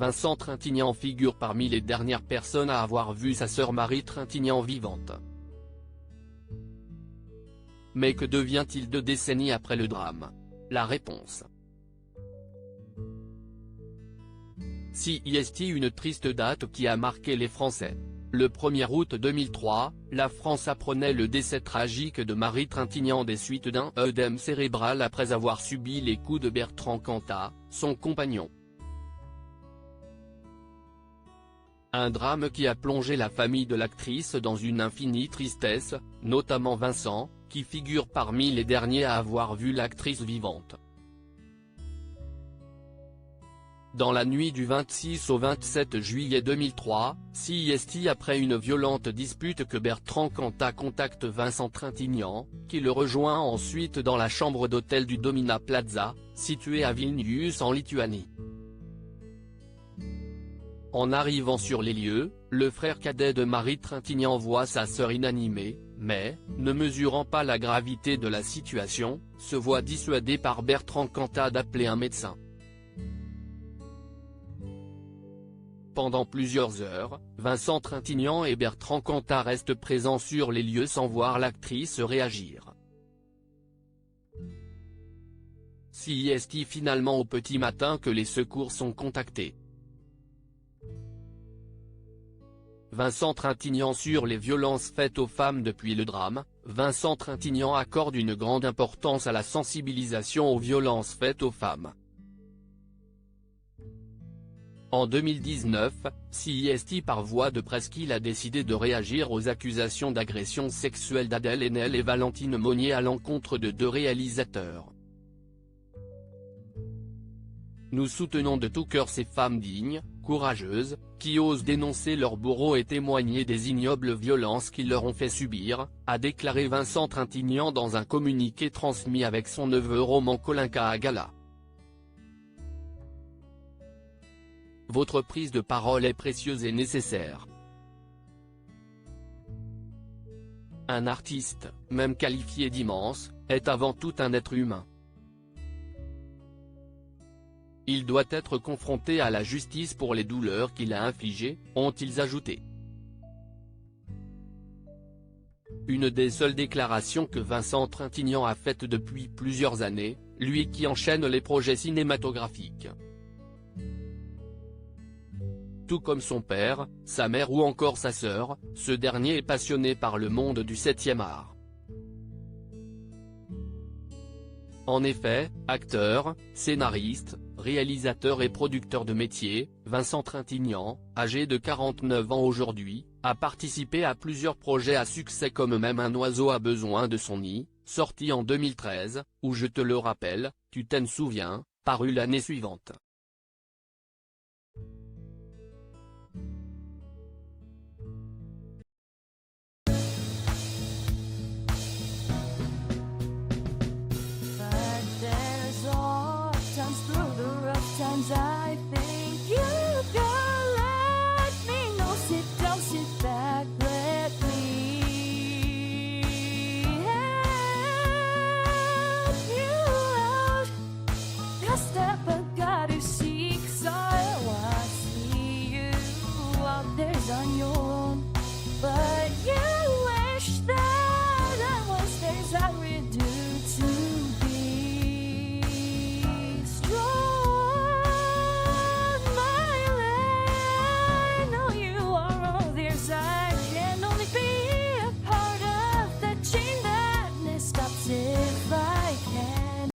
Vincent Trintignant figure parmi les dernières personnes à avoir vu sa sœur Marie Trintignant vivante. Mais que devient-il 2 décennies après le drame? La réponse. CIST, une triste date qui a marqué les Français. Le 1er août 2003, la France apprenait le décès tragique de Marie Trintignant des suites d'un œdème cérébral après avoir subi les coups de Bertrand Cantat, son compagnon. Un drame qui a plongé la famille de l'actrice dans une infinie tristesse, notamment Vincent, qui figure parmi les derniers à avoir vu l'actrice vivante. Dans la nuit du 26 au 27 juillet 2003, CIST, après une violente dispute que Bertrand Cantat contacte Vincent Trintignant, qui le rejoint ensuite dans la chambre d'hôtel du Domina Plaza, situé à Vilnius en Lituanie. En arrivant sur les lieux, le frère cadet de Marie Trintignant voit sa sœur inanimée, mais, ne mesurant pas la gravité de la situation, se voit dissuadé par Bertrand Cantat d'appeler un médecin. Pendant plusieurs heures, Vincent Trintignant et Bertrand Cantat restent présents sur les lieux sans voir l'actrice réagir. CIST, finalement au petit matin que les secours sont contactés. Vincent Trintignant sur les violences faites aux femmes depuis le drame. Vincent Trintignant accorde une grande importance à la sensibilisation aux violences faites aux femmes. En 2019, CIST, par voie de presse, qu'il a décidé de réagir aux accusations d'agression sexuelle d'Adèle Haenel et Valentine Monnier à l'encontre de 2 réalisateurs. Nous soutenons de tout cœur ces femmes dignes, courageuses, qui osent dénoncer leurs bourreaux et témoigner des ignobles violences qu'ils leur ont fait subir, a déclaré Vincent Trintignant dans un communiqué transmis avec son neveu Roman Kolinka à gala. Votre prise de parole est précieuse et nécessaire. Un artiste, même qualifié d'immense, est avant tout un être humain. Il doit être confronté à la justice pour les douleurs qu'il a infligées, ont-ils ajouté. Une des seules déclarations que Vincent Trintignant a faites depuis plusieurs années, lui qui enchaîne les projets cinématographiques. Tout comme son père, sa mère ou encore sa sœur, ce dernier est passionné par le monde du 7e art. En effet, acteur, scénariste, réalisateur et producteur de métier, Vincent Trintignant, âgé de 49 ans aujourd'hui, a participé à plusieurs projets à succès comme Même un oiseau a besoin de son nid, sorti en 2013, ou Je te le rappelle, tu t'en souviens, paru l'année suivante.